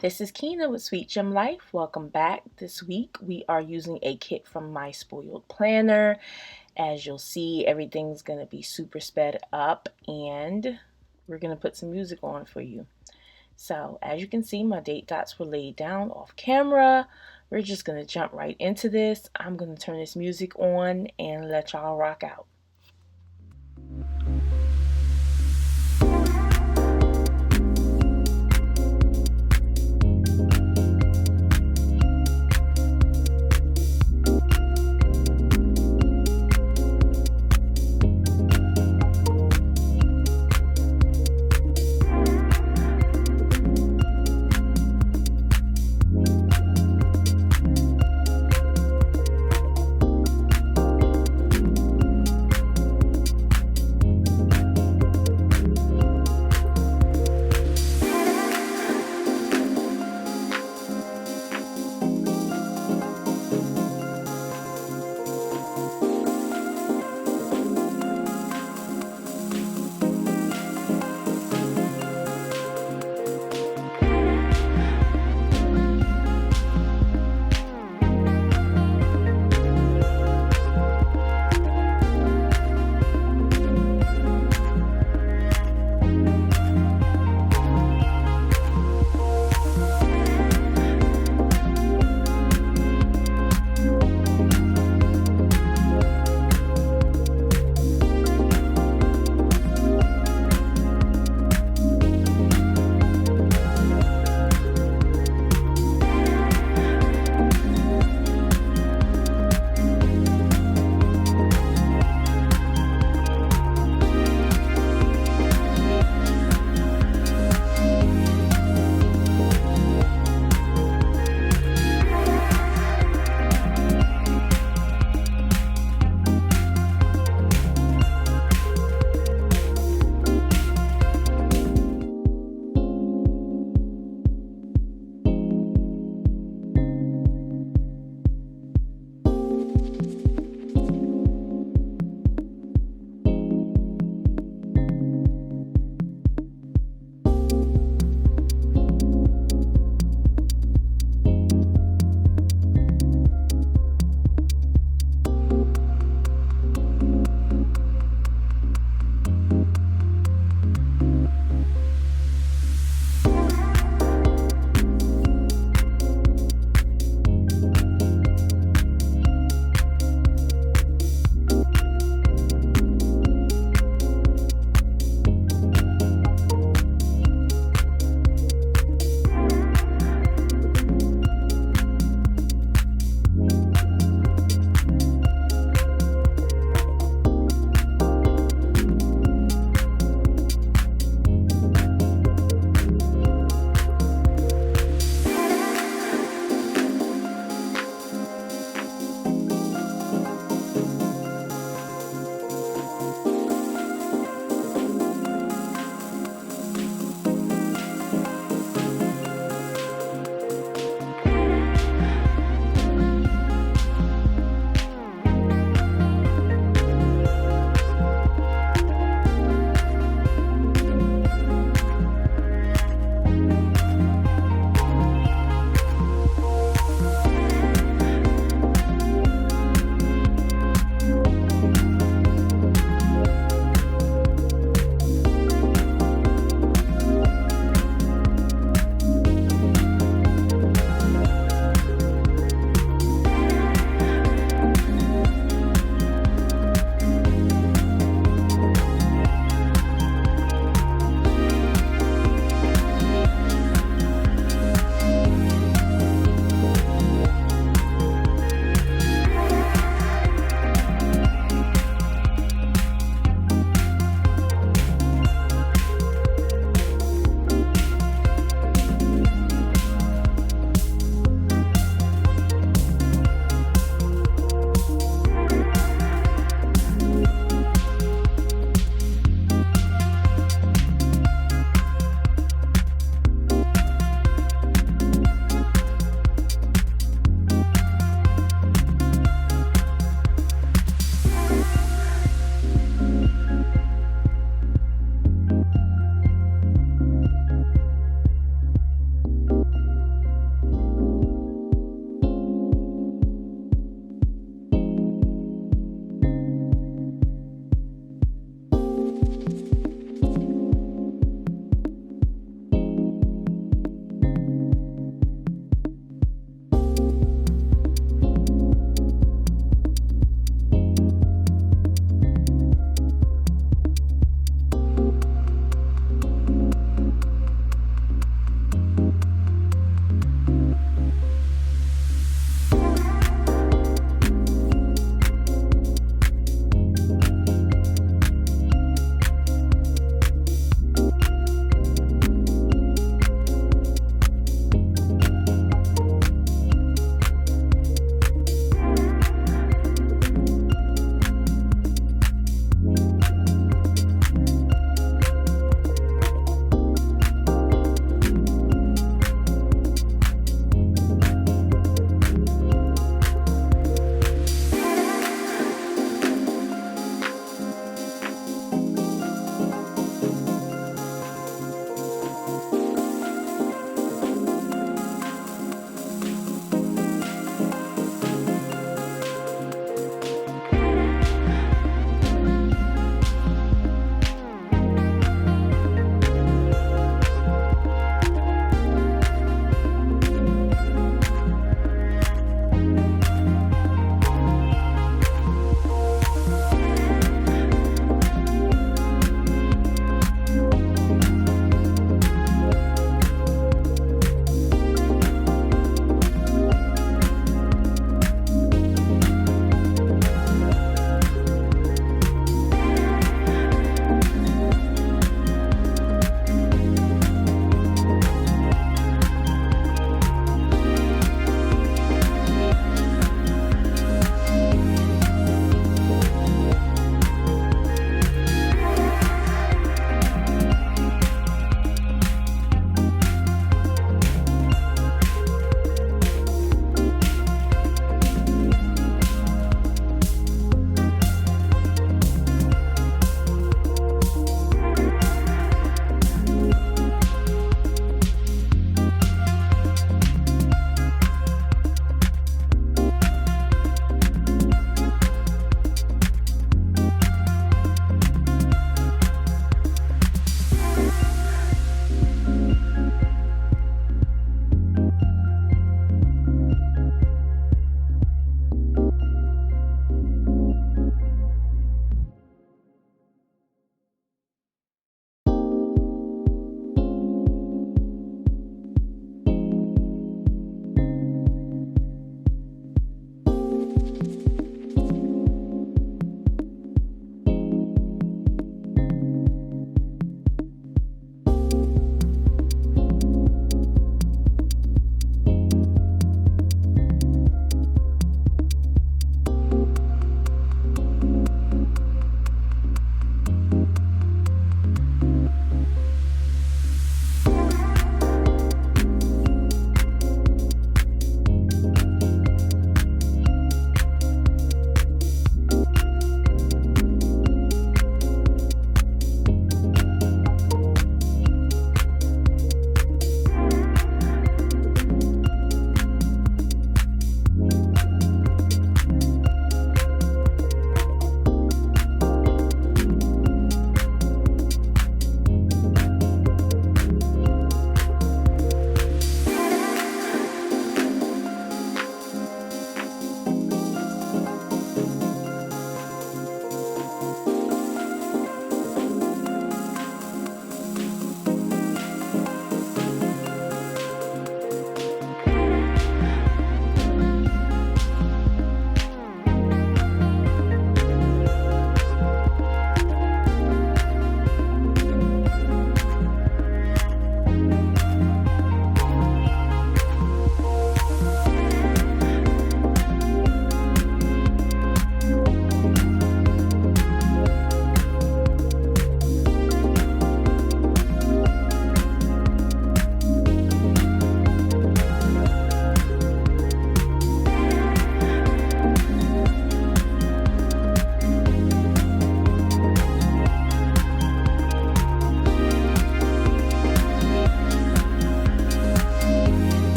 This is Kina with SweetGemLife. Welcome back. This week we are using a kit from MySpoiledPlanner. As you'll see, everything's going to be super sped up and we're going to put some music on for you. So as you can see, my date dots were laid down off camera. We're just going to jump right into this. I'm going to turn this music on and let y'all rock out.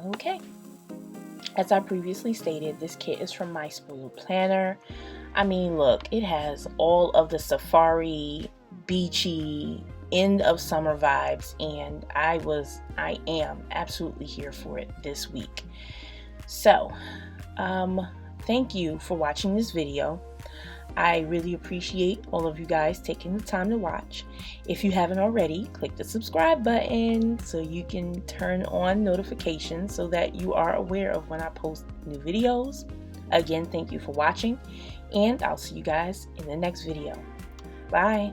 Okay, as I previously stated, this kit is from MySpoiledPlanner. I mean, look, it has all of the safari, beachy, end of summer vibes, and I am absolutely here for it this week. So, thank you for watching this video. I really appreciate all of you guys taking the time to watch. If you haven't already, click the subscribe button so you can turn on notifications so that you are aware of when I post new videos. Again, thank you for watching, and I'll see you guys in the next video. Bye.